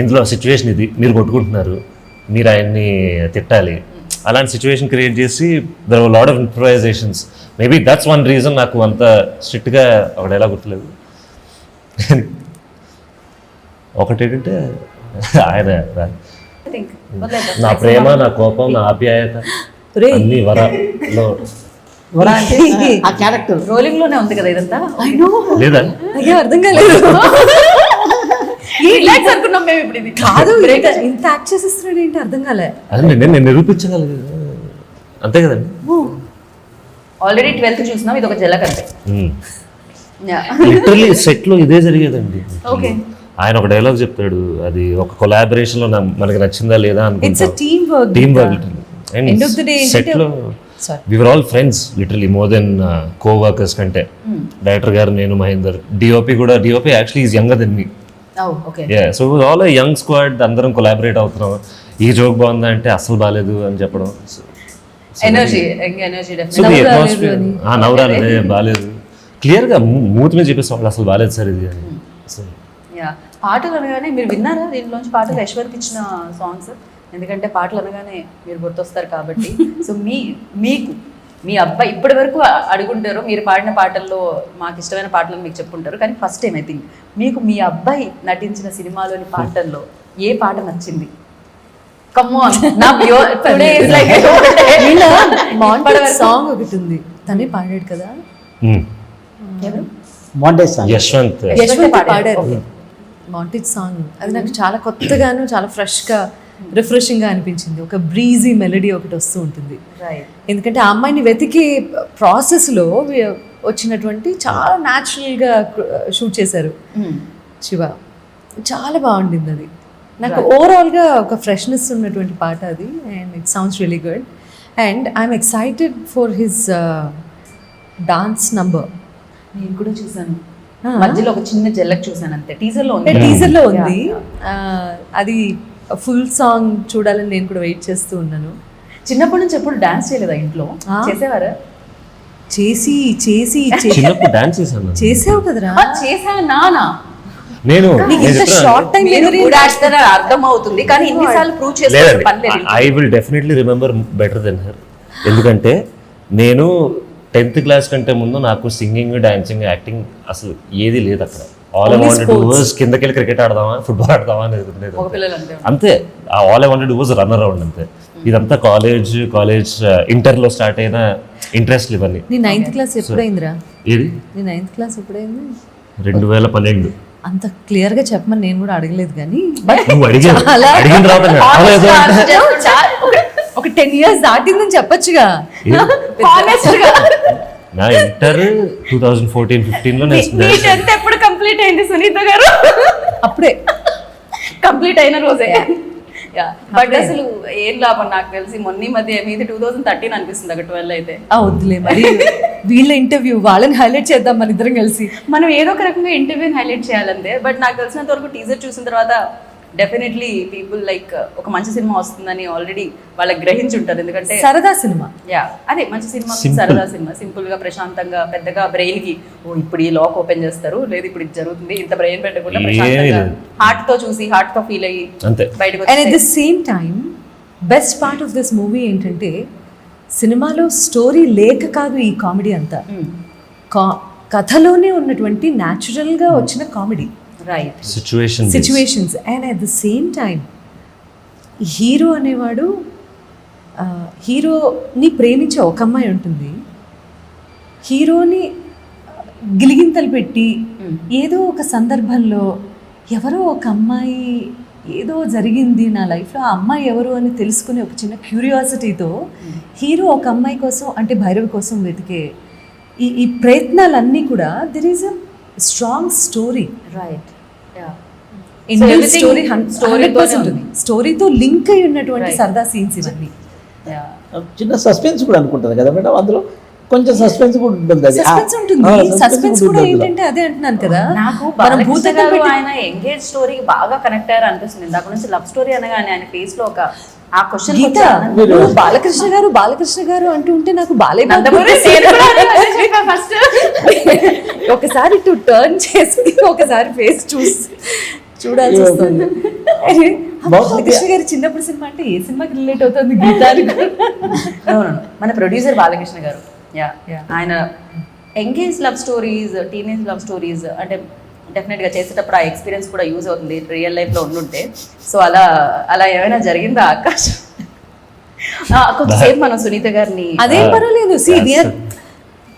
ఇందులో సిచ్యువేషన్ ఇది, మీరు కొట్టుకుంటున్నారు, మీరు ఆయన్ని తిట్టాలి, అలాంటి సిచ్యువేషన్ క్రియేట్ చేసి there were lot of improvisations. Maybe that's one reason నాకు అంత స్ట్రిక్ట్గా ఒక డైలాగ్ గుర్తులేదు. ఒకటి ఏంటంటే ఆయన నా ప్రేమ, నా కోపం, నా ఆప్యాయత అన్ని వరలో ఆ క్యారెక్టర్ రోలింగ్ లోనే ఉంది కదా ఇదంతా. లేదా అయ్యో అర్థం కాలేదు. రిలాక్స్ అనుకున్నాం మేము ఇప్పుడు ఇది కాదు ఇంత యాక్ట్ చేసేస్తున్నాడు ఏంటి అర్థం కాలే. అదే నేను నిరూపించగలను అంతే కదండి. ఆల్రెడీ 12th చూసినాం, ఇది ఒక జలక్ అంతే. లిటరలీ సెట్ లో ఇదే జరిగేదండి. ఓకే, ఆయన ఒక డైలాగ్ చెప్తాడు, అది ఒక కొలాబరేషన్ లో మనకి నచ్చిందా లేదా ఇట్స్ అనుకుంటా. Team work. Team work. End of the day set లో we were all friends literally more than coworkers కంటే. డైరెక్టర్ గారు, నేను, మహేందర్, డిఓపి కూడా. DOP actually is younger than me. Okay. So all young squad, అందరం collaborate అవుతున్నాం. ఈ joke బాగుందా అంటే అస్సలు బాగాలేదు అని చెప్పడం. ఎనర్జీ సో ది అట్మాస్ఫియర్ నవరాలే బాగాలేదు క్లియర్ గా మూతి మీద చెప్పేసి వాళ్ళు అసలు బాగాలేదు సార్ ఇది అని. సో పాటలు అనగానే మీరు విన్నారా దీంట్లోంచి పాటలు? యశ్వర్కి ఇచ్చిన సాంగ్స్, ఎందుకంటే పాటలు అనగానే మీరు గుర్తొస్తారు కాబట్టి. సో మీకు మీ అబ్బాయి ఇప్పటి వరకు అడుగుంటారు, మీరు పాడిన పాటల్లో మాకు ఇష్టమైన పాటలను మీకు చెప్పుంటారు, కానీ ఫస్ట్ టైం ఐ థింక్ మీకు మీ అబ్బాయి నటించిన సినిమాలోని పాటల్లో ఏ పాట నచ్చింది? కమ్ ఆన్, నా టుడే ఇస్ లైక్ సాంగ్ ఒకటి ఉంది, తనే పాడాడు కదా. ఎవరు? Montage song. యశ్వంత్ యశ్వంత్ పాడారు మాంటేజ్ సాంగ్. అది నాకు చాలా కొత్తగాను చాలా ఫ్రెష్గా రిఫ్రెషింగ్గా అనిపించింది. ఒక బ్రీజీ మెలడీ ఒకటి వస్తూ ఉంటుంది. ఎందుకంటే ఆ అమ్మాయిని వెతికి ప్రాసెస్లో వచ్చినటువంటి చాలా న్యాచురల్గా షూట్ చేశారు శివ. చాలా బాగుండింది అది. నాకు ఓవరాల్గా ఒక ఫ్రెష్నెస్ ఉన్నటువంటి పాట అది. And it sounds really good. And I'm excited for his dance number. నేను కూడా చూసాను, మధ్యలో ఒక చిన్న జల్లక్ చూసాను అంతే. టీజర్లో ఉంది. టీజర్లో ఉంది. అది ఫుల్ సాంగ్ చూడాలని నేను కూడా వెయిట్ చేస్తూ ఉన్నాను. చిన్నప్పటి నుంచి ఎప్పుడు డాన్స్ చేయలేదా ఇంట్లో? చేసేవారా? చేసి చిన్నప్పుడు డాన్స్ చేశాను. చేసావు కదరా. చేశాను నానా. నేను షార్ట్ టైం అర్థం అవుతుంది, కానీ ఇన్నిసార్లు ప్రూవ్ చేసుకోవాలి పని లేదు. I will definitely remember better than her. ఎందుకంటే నేను 10th క్లాస్ కంటే ముందు నాకు సింగింగ్, డాన్సింగ్, యాక్టింగ్ అసలు ఏది లేదు అక్కడ. ఆల్ ఐ వాంటెడ్ వాజ్ కిందకి వెళ్ళి క్రికెట్ ఆడదామా, ఫుట్బాల్ ఆడదామా అనేది అంతే. All I wanted was run around అంతే. ఇదంతా కాలేజ్ ఇంటర్లో స్టార్ట్ అయిన ఇంట్రెస్ట్ ఇవన్నీ. నీ 9th క్లాస్ ఎప్పుడైందిరా? ఏది? నీ 9th క్లాస్ ఎప్పుడైంది? 2012. అంత క్లియర్ గా చెప్పమని నేను కూడా అడగలేదు, కానీ నువ్వు అడిగిన తర్వాత ఒక 10 years దాటిందని చెప్పొచ్చుగా. నా ఇంటర్ 2014-15లో ఎప్పుడు కంప్లీట్ అయింది సునీత గారు? అప్పుడే కంప్లీట్ అయిన రోజే. బట్ అసలు ఏం లాభం, నాకు తెలిసి మొన్న మధ్య మీది 2013 అనిపిస్తుంది, అక్కడ 12 అయితే. వద్దులే మరి, వీళ్ళ ఇంటర్వ్యూ వాళ్ళని హైలైట్ చేద్దాం మన ఇద్దరం కలిసి. మనం ఏదో ఒక రకంగా ఇంటర్వ్యూని హైలైట్ చేయాలంతే. బట్ నాకు తెలిసినంత వరకు టీజర్ చూసిన తర్వాత డెఫినెట్లీ పీపుల్ లైక్ ఒక మంచి సినిమా వస్తుందని ఆల్రెడీ వాళ్ళకి గ్రహించి ఉంటారు. ఎందుకంటే సరదా సినిమా, అదే మంచి సినిమా, సరదా సినిమా, సింపుల్ గా, ప్రశాంతంగా, పెద్దగా బ్రెయిన్ కి ఇప్పుడు ఈ లాక్ ఓపెన్ చేస్తారు, లేదు ఇప్పుడు ఇది జరుగుతుంది, ఇంత బ్రెయిన్ పెట్టకుండా ప్రశాంతంగా హార్ట్ తో చూసి, హార్ట్ తో ఫీల్ అయ్యి బయటకు. And at the same time best part of this movie ఏంటంటే, సినిమాలో స్టోరీ లేక కాదు ఈ కామెడీ అంతా, కథలోనే ఉన్నటువంటి న్యాచురల్గా వచ్చిన comedy. Right. Situations. And at the same time hero అనేవాడు, హీరోని ప్రేమించే ఒక అమ్మాయి ఉంటుంది, హీరోని గిలిగింతలు పెట్టి ఏదో ఒక సందర్భంలో ఎవరో ఒక అమ్మాయి, ఏదో జరిగింది నా లైఫ్లో, ఆ అమ్మాయి ఎవరు అని తెలుసుకునే ఒక చిన్న క్యూరియాసిటీతో హీరో ఒక అమ్మాయి కోసం, అంటే భైరవి కోసం వెతికే ఈ ప్రయత్నాలన్నీ కూడా there is a strong story. Right. స్టోరీతో లింక్ అయి ఉన్నటువంటి సరదా సీన్స్ ఇవన్నీ. చిన్న సస్పెన్స్ కూడా అనుకుంటుంది కదా మేడం, అందులో కొంచెం సస్పెన్స్ కూడా ఉంటుంది. అది సస్పెన్స్ ఉంటుంది. సస్పెన్స్ కూడా ఏంటంటే అదే అంటున్నాను కదా, నాకు బాలకృష్ణ గారు ఆయన ఎంగేజ్ స్టోరీకి బాగా కనెక్ట్ అయ్యారు అనిపిస్తుంది. ఇందాక నుంచి లవ్ స్టోరీ అనగానే ఆయన ఫేస్ లో ఒక ఆ క్వశ్చన్, బాలకృష్ణ గారు అంటూ ఉంటే నాకు ఫస్ట్ ఒకసారి ఇటు టర్న్ చేసి ఒకసారి ఫేస్ చూడాల్సి వస్తుంది. బాలకృష్ణ గారి చిన్నప్పుడు సినిమా అంటే ఏ సినిమాకి రిలేట్ అవుతుంది? గీతానికి. మన ప్రొడ్యూసర్ బాలకృష్ణ గారు, ఆయన engage love stories, teenage love stories అంటే డెఫినెట్గా చేసేటప్పుడు ఆ ఎక్స్పీరియన్స్ కూడా యూజ్ అవుతుంది రియల్ లైఫ్లో ఉండుంటే. సో అలా ఏమైనా జరిగిందా ఆకాష్? కొంచెంసేపు మనం సునీత గారిని. అదేం పర్వాలేదు, సి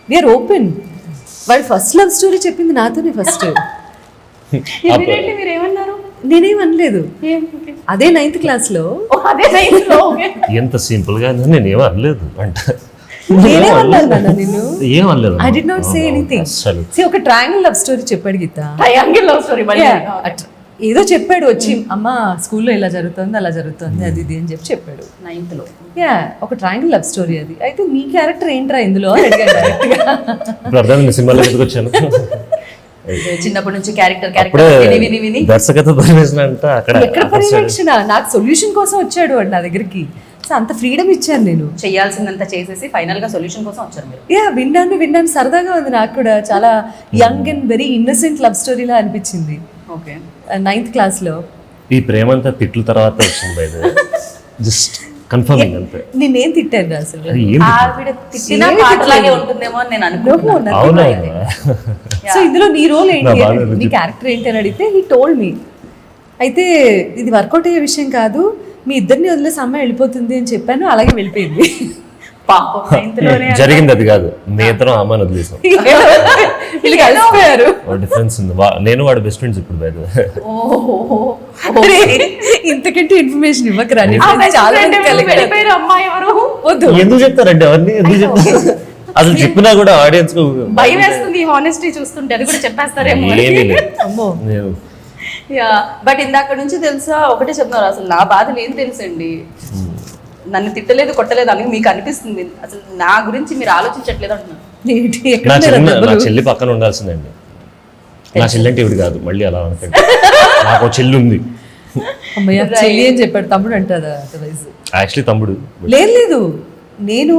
వీఆర్ ఓపెన్. వాడు ఫస్ట్ లవ్ స్టోరీ చెప్పింది నాతోనే ఫస్ట్. ఇమ్మీడియట్లీ మీరు ఏమన్నారు? నేనేం అనలేదు. అదే 9th క్లాస్లో అదే నైట్ లో ఓకే ఎంత సింపుల్ గా ఉంది, నేను ఏం అనలేదు అంట. నేనేం అన్నాను నాన్న నిన్ను? ఏం అనలేదు. I did not say anything. అసలు ఒక ట్రయాంగిల్ లవ్ స్టోరీ చెప్పాడు గీత. ట్రయాంగిల్ లవ్ స్టోరీ మళ్ళీ ఏదో చెప్పాడు వచ్చి, అమ్మ స్కూల్లో ఇలా జరుగుతుంది అలా జరుగుతుంది అది ఇది అని చెప్పాడు. 9th లో యా, ఒక ట్రయాంగిల్ లవ్ స్టోరీ అది. అయితే నీ క్యారెక్టర్ ఏంట్రా ఇందులో అని అడిగాడు direct గా. ఇప్పుడు అర్థం సినిమాలో ఎందుకు వచ్చాను. చిన్నప్పటి నుంచి క్యారెక్టర్ అప్పుడే విని విని దర్శకత్వ పర్మిషన్ అంట అక్కడ ఎక్కడ పర్యవేక్షణ, నాకు సొల్యూషన్ కోసం వచ్చాడు వాడు నా దగ్గరికి. సో అంత ఫ్రీడమ్ ఇచ్చాను నేను. చేయాల్సిందంతా చేసేసి ఫైనల్ గా సొల్యూషన్ కోసం వచ్చారు మీరు. యా, విన్నాను సరదాగా ఉంది నాకు కూడా. చాలా young and very innocent love స్టోరీలా అనిపించింది ఓకే 9th క్లాస్లో. ఈ ప్రేమంతా తిట్ల తర్వాత వచ్చింది బయట. జస్ట్ కన్ఫర్మింగ్ అంతే. నేనేం తిట్టాను అసలు? అది ఏం ఆవిడ తిట్టిన పాటలాగే ఉంటుందేమో అని నేను అనుకుంటున్నాను. అవునా సో ఇందులో నీ రోల్ ఏంటి, నా బాగా నీ క్యారెక్టర్ ఏంటి అని అడిగితే హీ టోల్డ్ మీ. అయితే ఇది వర్కౌట్ అయ్యే విషయం కాదు, మీ ఇద్దరిని వదిలేసి అమ్మాయి వెళ్ళిపోతుంది అని చెప్పాను. అలాగే వెళ్ళిపోయింది. పాపం 9th లోనే జరిగింది అది కాదు, మీ ఇద్దరం అమ్మాయిని వదిలేసాం. వీళ్ళు కలిసిపోయారు. డిఫరెన్స్ ఉంది. నేను వాడు బెస్ట్ ఫ్రెండ్స్ ఇప్పుడు బయట. ఓహో అరే, ఇంతకంటే ఇన్ఫర్మేషన్ ఇవ్వకరా. నీ friends చాలా మంది కలిగారు. వెళ్ళిపోయారు అమ్మాయి ఎవరు వద్దు. ఎందుకు చెప్తారండి అవన్నీ, ఎందుకు చెప్తారు? అసలు చెప్పినా కూడా ఆడియన్స్ భయం వేస్తుంది హానెస్టీ చూస్తుంటే. అది కూడా చెప్పేస్తారేమో అని. ఏమీ లేదు. అమ్మో, నేను యా బట్ ఇందాక నుంచి తెలుసా ఒకటే చెప్తున్నారు, అసలు నా బాధలు ఏం తెలుసండి. నన్ను తిట్టలేదు కొట్టలేదు అని మీకు అనిపిస్తుంది, అసలు నా గురించి మీరు ఆలోచించట్లేదు అంటున్నారు. ఏంటి, ఎక్కడ నా ఉన్నారా చెల్లి, నా డబ్బులు? చెల్లి పక్కన ఉండాల్సిందండి. నా చెల్లి అంటే ఇవిడు కాదు, మళ్ళీ అలా అనుకోండి. నాకు చెల్లి ఉంది. అమ్మయ్య, చెల్లి అని చెప్పాడు. తమ్ముడు అంటారా అదర్వైజ్? యాక్చువల్లీ తమ్ముడు. లేదు, నేను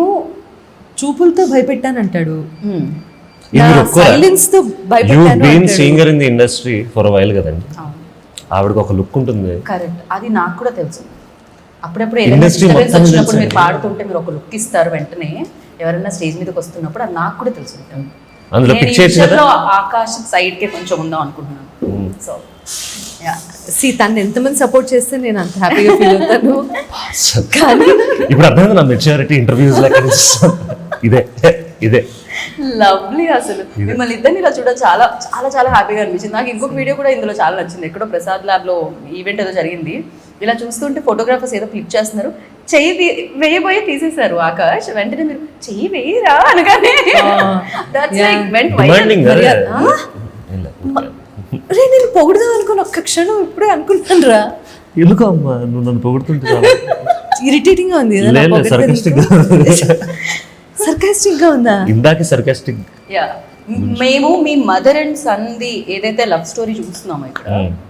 చూపులతో భయపెట్టానంటాడు, మీరు ఒక్కరా? సైలెన్స్ తో యూ భయపెట్టాను బీన్ అంటాడు. Singer in the industry for while కదండి. ఆవిడకి ఒక లుక్ ఉంటుంది. కరెక్ట్, అది నాకు కూడా తెలుసు. అప్పుడప్పుడు Industry ఏదైనా మొత్తం వచ్చినప్పుడు తెలుసు. మీరు పాడుతుంటే మీరు ఒక లుక్ ఇస్తారు వెంటనే, ఎవరైనా స్టేజ్ మీదకి వస్తున్నప్పుడు అది నాకు కూడా తెలుసు. అందులో నేను పిక్ ఈ చేయొచ్చు కదా. విషయంలో ఆకాశం సైడ్ కే కొంచెం ఉందాం అనుకుంటున్నాను. సో యా తను ఎంతమంది సపోర్ట్ చేస్తే నేను అంత హ్యాపీగా ఫీల్ అవుతాను. కానీ ఇప్పుడు అర్థమైంది నా మెచ్యూరిటీ ఇంటర్వ్యూస్ లెక్క ఇదే ఇదే లవ్లీ. అసలు మిమ్మల్ని ఇద్దరిని ఇలా చూడ చాలా చాలా చాలా హ్యాపీగా అనిపించింది. నాకు ఇంకొక వీడియో కూడా ఇందులో చాలా నచ్చింది. ఎక్కడో ప్రసాద్ ల్యాబ్ లో ఈవెంట్ ఏదో జరిగింది. ఇలా చూస్తుంటే ఫోటోగ్రాఫర్స్ ఏదో క్లిక్ చేస్తున్నారు, చెయ్యి వేయబోయే తీసేశారు ఆకాష్. వెంటనే మీరు చెయ్యి వేయరా అనగానే that's like went viral. Demanding రే, నేను పొగుడుదాం అనుకుని ఒక్క క్షణం ఇప్పుడే అనుకుంటాను రా. ఎందుకు అమ్మా నువ్వు నన్ను పొగుడుతుంటే ఇరిటేటింగ్ గా ఉంది. సర్కాస్టిక్ సర్కాస్టిక్ గా ఉందా? ఇందాకే సర్కాస్టిక్. యా మేము మీ మదర్ అండ్ సన్ ది ఏదైతే లవ్ స్టోరీ చూస్తున్నామో ఇక్కడ,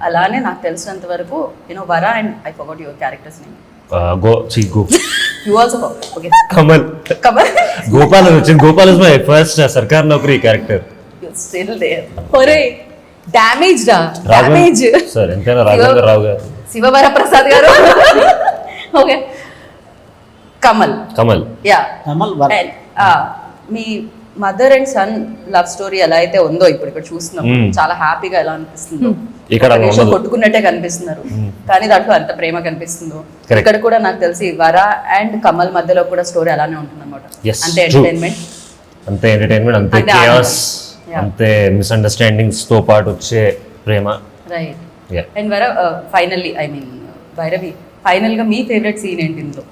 అలానే నాకు తెలిసినంత వరకు you know Vara and I forgot your characters name. Go you also okay Kamal Kamal Gopal వచ్చింది. గోపాల్ ఇస్ మై ఫస్ట్ సర్కార్ నౌకరీ క్యారెక్టర్. You still there. ఒరే, డ్యామేజ్ రా, డ్యామేజ్. సార్ ఎంతైనా రాఘవేంద్ర రావు గారు. శివవర ప్రసాద్ గారు. ఓకే కమల్ కమల్. యా కమల్ మీ mother and son love story ఎలా అయితే ఉందో ఇప్పుడు ఇక్కడ చూస్తున్నాం, చాలా హ్యాపీగా ఎలా అనిపిస్తుందో. ఇక్కడ ఒక నిమిషం కొట్టుకున్నట్టే కనిపిస్తున్నారు, కానీ దాంట్లో అంత ప్రేమ కనిపిస్తుందో. ఇక్కడ కూడా నాకు తెలిసి వర అండ్ కమల్ మధ్యలో కూడా స్టోరీ అలానే ఉంటుంది అనమాట. Yes, అంటే ఎంటర్టైన్మెంట్, అంతే ఎంటర్టైన్మెంట్, అంతే అంటే కేయాస్, అంతే మిస్అండర్స్టాండింగ్స్ తో పాటు వచ్చే ప్రేమ. రైట్. Yeah. అండ్ వర finally I mean Bhairavi, final గా మీ ఫేవరెట్ సీన్ ఏంటి ఇందులో?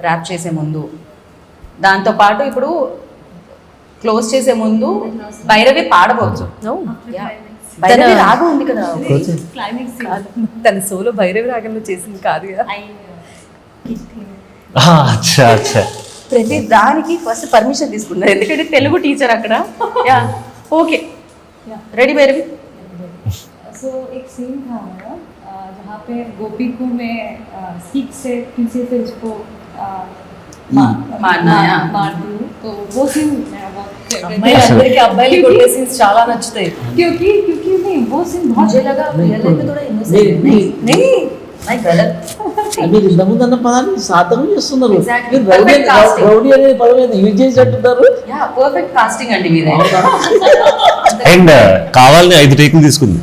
ర్యాప్ చేసే ముందు, దాంతో పాటు ఇప్పుడు క్లోజ్ చేసే ముందు భైరవి పాడబోచ్చు. భైరవి రాగం ఉంది కదా, తన సోలో భైరవి రాగంలో చేసింది కాదుగా. అచ్చా అచ్చా. ప్రతి దానికి ఫస్ట్ పర్మిషన్ తీసుకున్నారు, ఎందుకంటే తెలుగు టీచర్ అక్కడ. Yeah okay, ready Bhairavi? So एक सीन था हमारा जहाँ पे गोपी को मैं सीख से पीछे से उसको मारना है, हाँ। मार दूँ, तो वो सीन मेरा बहुत favorite అమ్మాయి है। అందరికి అబ్బాయిలు కొట్టే సీన్స్ చాలా నచ్చుతాయి. क्योंकि नहीं वो सीन बहुत मुझे लगा रियल लाइफ में थोड़ा innocent है. नहीं नहीं गलत. మీరు ఇంతకుముందు అన్న పదాన్ని సాధకం చేస్తున్నారు. Exactly. మీరు రౌడీ Perfect casting. రౌడీ అనే పదం మీద యూజ్ చేసేటట్టున్నారు. యా పర్ఫెక్ట్ కాస్టింగ్ అండి మీదే. అండ్ కావాలని 5 టేకులు తీసుకుంది.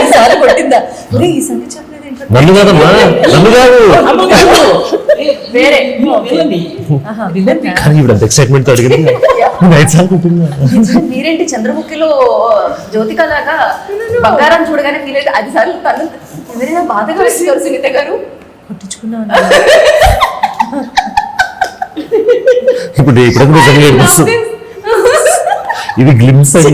ఈసారి కొట్టిందా? ఒరే, ఈ సంగతి చెప్పలేదు ఏంటో నన్ను కాదమ్మా, నన్ను కాదు. వేరే వెళ్ళండి. కానీ ఇప్పుడు అంత ఎక్సైట్మెంట్ తో అడిగింది. నేను 5 సార్లు చెప్పిందా? మీరేంటి చంద్రముఖిలో జ్యోతిక లాగా బంగారం చూడగానే ఫీల్ అయితే 10 సార్లు తను ఎవరైనా బాధగా వేస్తారు సునీత గారు. పట్టించుకున్నాను. ఇప్పుడు ఇప్పుడు నిజంగా ఏడుస్తుంది. ఇది గ్లిమ్స్ అని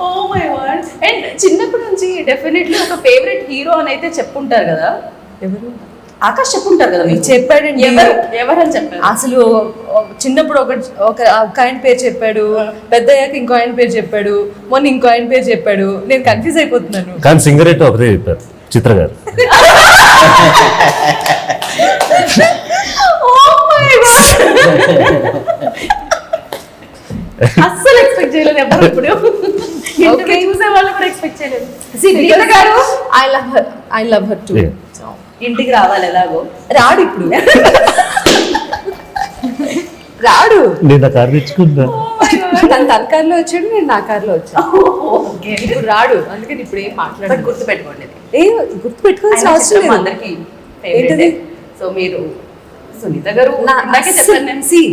ఓ మై గాడ్. అండ్ చిన్నప్పటి నుంచి డెఫినెట్లీ ఒక ఫేవరెట్ హీరో అని అయితే చెప్పుంటారు కదా. ఎవరు ఆకాష్ చెప్పుంటారు కదా మీకు. చెప్పాడండి. ఎవరని చెప్పారు? అసలు చిన్నప్పుడు ఒక ఆయన పేరు చెప్పాడు, పెద్దయ్యాక ఇంకో ఆయన పేరు చెప్పాడు, మొన్న ఇంకో ఆయన పేరు చెప్పాడు. నేను కన్ఫ్యూజ్ అయిపోతున్నాను. కానీ సింగర్ అయితే ఒకటే చెప్పారు, చిత్ర గారు. అస్సలు ఎక్స్పెక్ట్ చేయలేదు ఎవరు ఇప్పుడు. Okay. చూసే వాళ్ళు కూడా ఎక్స్పెక్ట్ చేయలేదు. సునీత గారు I love her to. Yeah. ఇంటికి రావాలి ఎలాగో. రాడు ఇప్పుడు. రాడు. నేను ఆ కారు తెచ్చుకుంటా. తన కార్లో వచ్చాడు, నేను నా కార్లో వచ్చాను. ఓకే. ఇప్పుడు రాడు, అందుకని ఇప్పుడు ఏం మాట్లాడు. గుర్తు పెట్టుకోండి. గుర్తు పెట్టుకోవాల్సిన అవసరం లేదు. అందరికి ఏంటది? సో మీరు సునీత గారు నాకే చెప్పండి నేను. See,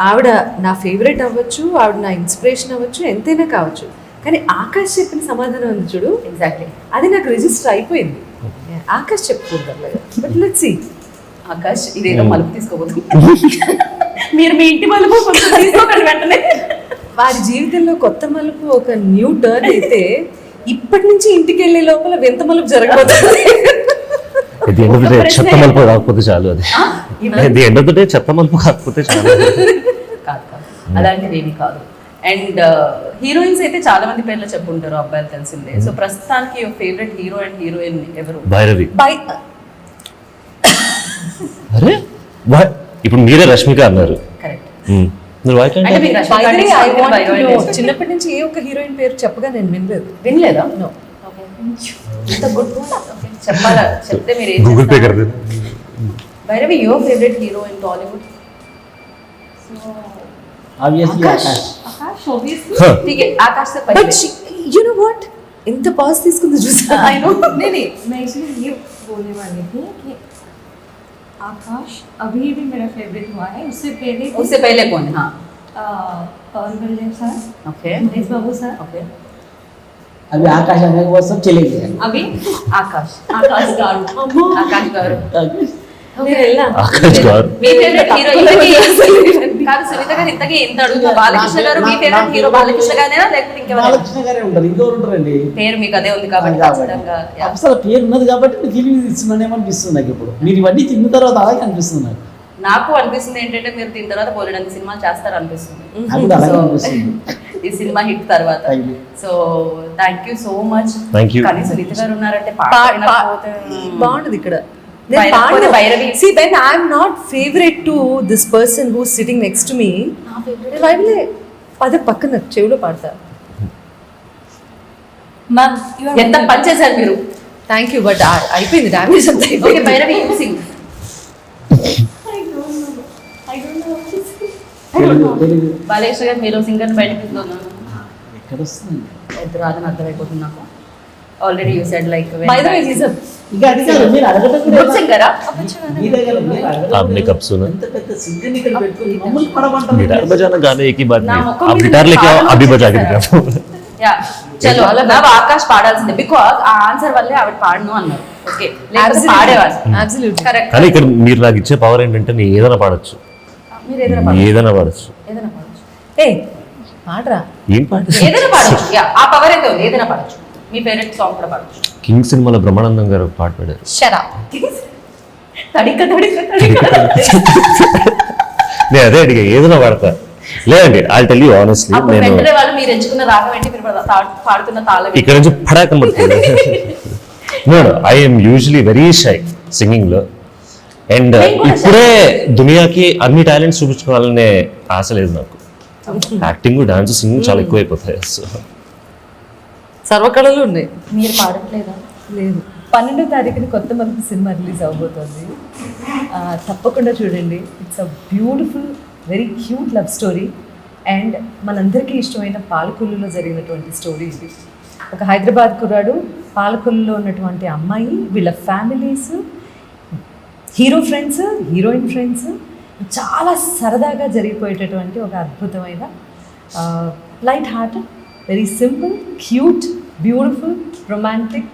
ఆవిడ నా ఫేవరెట్ అవ్వచ్చు, ఆవిడ నా ఇన్స్పిరేషన్ అవ్వచ్చు, ఎంతైనా కావచ్చు. కానీ ఆకాష్ చెప్పిన సమాధానం ఉంది చూడు, ఎగ్జాక్ట్లీ అది నాకు రిజిస్టర్ అయిపోయింది. ఆకాష్ చెప్పుకుంటారు. But let's see. ఆకాష్ ఇదేదో మలుపు తీసుకోవద్దు. మీరు మీ ఇంటి మలుపు కొంచెం తీసుకోకండి వెంటనే. వారి జీవితంలో కొత్త మలుపు ఒక న్యూ టర్న్ అయితే ఇప్పటి నుంచి ఇంటికి వెళ్ళే లోపల వింత మలుపు జరగబోతుంది. ఇది ఎండ్ ఆఫ్ ద డే చెత్త మలుపు కాకపోతే చాలు. అది ఇది ఎండ్ ఆఫ్ ద డే చెత్త మలుపు కాకపోతే చాలు. కాదు కాదు, అలాంటిది ఏమీ కాదు. అండ్ హీరోయిన్స్ అయితే చాలా మంది పేర్లు చెప్పుంటారు, అబ్బాయిలు తెలిసిందే. సో ప్రస్తుతానికి ఫేవరెట్ హీరో అండ్ హీరోయిన్ ఎవరు? భైరవి. బై అరే ఇప్పుడు మీరే రష్మిక అన్నారు. కరెక్ట్. మీరు వైట్ అంటే మీకు రష్మిక By the అంటే way, I ఇష్టం, want భైరవి to అంటే know, ఇష్టం. చిన్నప్పటి నుంచి ఏ ఒక్క హీరోయిన్ పేరు చెప్పగా నేను వినలేదు. వినలేదా? No. ఇంత గుడ్ చెప్పాలా? చెప్తే మీరు ఏం గూగుల్ పే చేస్తారు? కర్ Bhairavi, your favourite hero in Tollywood? Obviously Akash. Akash obviously. ठीक है, आकाश से But पहले. you know what? ఇంత పాజ్ తీసుకుంది చూసా. I know. नहीं मैं इसलिए ये बोलने वाली थी कि आकाश अभी भी मेरा फेवरेट हुआ है. उससे पहले कौन? हाँ, पवन कल्याण सर, ओके महेश बाबू सर. ओके. अभी आकाश आने के बाद सब चले गए. अभी आकाश गारू. आकाश गारू. నేను వెళ్ళా. ఆకాష్ గారు. మీ ఫేవరెట్ హీరో కాదు సునీత గారు, ఇంతకీ ఎంత అడుగుతా. బాలకృష్ణ గారు మీ ఫేవరెట్ హీరో బాలకృష్ణ గారేనా లేకపోతే ఇంకెవరైనా? బాలకృష్ణ గారే ఉంటారు, ఇంకెవరు ఉంటారండి? పేరు మీకు అదే ఉంది కాబట్టి ఖచ్చితంగా. Yeah. అసలు పేరు ఉన్నది కాబట్టి నేను ఫీలింగ్ ఇస్తున్నానేమో అనిపిస్తుంది నాకు. ఇప్పుడు మీరు ఇవన్నీ తిన్న తర్వాత అలాగే అనిపిస్తుంది నాకు. నాకు అనిపిస్తుంది ఏంటంటే మీరు దీని తర్వాత బోలెడంత సినిమాలు చేస్తారు అనిపిస్తుంది. నాకు కూడా అలాగే So, అనిపిస్తుంది. ఈ సినిమా హిట్ తర్వాత. Thank you. So thank you so much. Thank you. కానీ సునీత గారు ఉన్నారంటే బాగుండదు ఇక్కడ. Bhairavi, Bhairavi. See, when I'm not favorite to this person who's sitting next to me, వైబ్లే పద పక్కన చెవిలో పాడతా. मैम यू आर ఎంత పని చేశారు మీరు. Thank you. బట్ అయిపోయింది, డ్యామేజ్ అంతా ఓకే అయిపోయింది. Bhairavi, you sing. తెలుగు బాలేశ్వర్ గారు మీరు సింగర్ బయటకు తీసుకున్నాను. ఎక్కడ వస్తుంది? ఇద్దరు రాదని అర్థమైపోతుంది నాకు. Already you said like By the way, he's a ఇంకా అది కాదు, మీరు అడగడం కూడా గుడ్ సింగరా? మీ దగ్గర మీరు అడగడం आपने కూడా कब सुना? ఎంత పెద్ద సింగర్ని ఇక్కడ పెట్టుకొని మమ్మల్ని పడమంటారు. गिटार बजाना गाने एक ही बात నా नहीं. ముఖం आप మీద गिटार लेके आओ, చాలా अभी बजा के వచ్చేసారా? दिखाओ. యా చలో నా ఆకాష్ పాడాల్సిందే. బికాజ్ ఆ ఆన్సర్ వల్లే ఆవిడ పాడను అన్నారు. ఓకే లేకపోతే పాడేవాళ్ళు. Absolutely. కరెక్ట్. కానీ ఇక్కడ మీరు నాకు ఇచ్చే పవర్ ఏంటంటే నేను ఏదైనా పాడొచ్చు, మీరు ఏదైనా పాడచ్చు. ఏదైనా పాడొచ్చు. ఏదైనా పాడచ్చు. ఏ పాడరా. ఏం పాట? ఏదైనా పాడచ్చు. యా ఆ పవర్ అయితే ఉంది. ఏదైనా పాడచ్చు. మీ ఫేవరెట్ సాంగ్ కూడా పాడచ్చు. కింగ్ సినిమాలో బ్రహ్మానందం గారు ఒక పాట పాడారు. Shut up. తడిక తడిక తడిక. నేను అదే అడిగా, ఏదైనా పాడతా. లేదండి, ఐ టెల్ యూ ఆనెస్ట్లీ, అప్పుడు నేను వెంటనే వాళ్ళు మీరు ఎంచుకున్న రాగం ఏంటి, మీరు పాడుతున్న తాళం ఇక్కడ నుంచి పడాకం పడుతుంది. No I am usually very shy singing లో. అండ్ ఇప్పుడే దునియాకి అన్ని టాలెంట్స్ చూపించుకోవాలనే ఆశ లేదు నాకు. యాక్టింగ్, డాన్స్, సింగింగ్ చాలా ఎక్కువైపోతాయి. సో సర్వకళలు ఉన్నాయి. మీరు పాడట్లేదా? లేదు. 12వ తారీఖున కొత్త మలుపు సినిమా రిలీజ్ అవబోతోంది. తప్పకుండా చూడండి. It's a beautiful, very cute love story. And మనందరికీ ఇష్టమైన పాలకొల్లులో జరిగినటువంటి స్టోరీ ఇది. ఒక హైదరాబాద్ కుర్రాడు, పాలకొల్లులో ఉన్నటువంటి అమ్మాయి, వీళ్ళ families, hero friends, heroine friends, చాలా సరదాగా జరిగిపోయేటటువంటి ఒక అద్భుతమైన light hearted, very simple, cute, beautiful, romantic,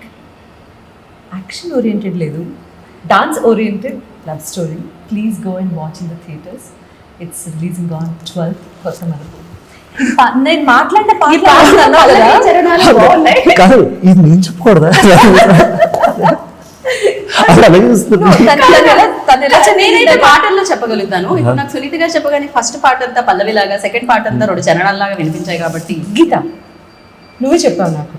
action oriented లేదు, dance oriented love story. Please go and watch in the theatres. It's releasing on 12th కొత్త మలుపు. నేను మాట్లాడిన కాదు ఇది నేను చెప్పకూడదా? అలా అలాగే చూస్తున్నా. నేనైతే పాటల్లో చెప్పగలుగుతాను. ఇప్పుడు నాకు సునీత గారు చెప్పగానే ఫస్ట్ పార్ట్ అంతా పల్లవి లాగా, సెకండ్ పార్ట్ అంతా 2 చరణాల్లాగా వినిపించాయి కాబట్టి. గీత నువ్వే చెప్పావు నాకు,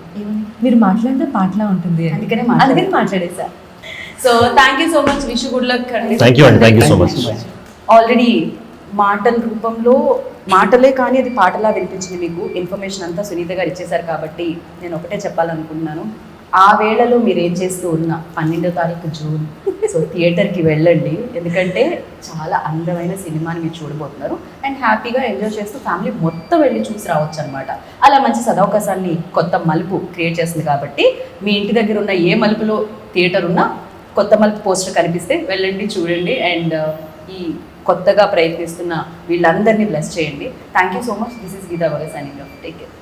మీరు మాట్లాడిన పాటలా ఉంటుంది అని. అందుకని మాట్లాడేసా. So thank you so much, wish good luck అండి. థ్యాంక్ యూ అండి, thank you so much. Already మాటల రూపంలో, మాటలే కానీ అది పాటలా వినిపించింది మీకు. ఇన్ఫర్మేషన్ అంతా సునీత గారు ఇచ్చేశారు కాబట్టి నేను ఒకటే చెప్పాలనుకుంటున్నాను. ఆ వేళలో మీరు ఏం చేస్తూ ఉన్నా 12వ తారీఖు జూన్, సో థియేటర్కి వెళ్ళండి. ఎందుకంటే చాలా అందమైన సినిమాని మీరు చూడబోతున్నారు అండ్ హ్యాపీగా ఎంజాయ్ చేస్తూ ఫ్యామిలీ మొత్తం వెళ్ళి చూసి రావచ్చు అనమాట. అలా మంచి సదవకాశాన్ని కొత్త మలుపు క్రియేట్ చేస్తుంది కాబట్టి మీ ఇంటి దగ్గర ఉన్న ఏ మలుపులో థియేటర్ ఉన్నా కొత్త మలుపు పోస్టర్ కనిపిస్తే వెళ్ళండి, చూడండి అండ్ ఈ కొత్తగా ప్రయత్నిస్తున్న వీళ్ళందరినీ బ్లెస్ చేయండి. Thank you so much. This is Geetha వగ సైనింగ్ ఆఫ్. Take care.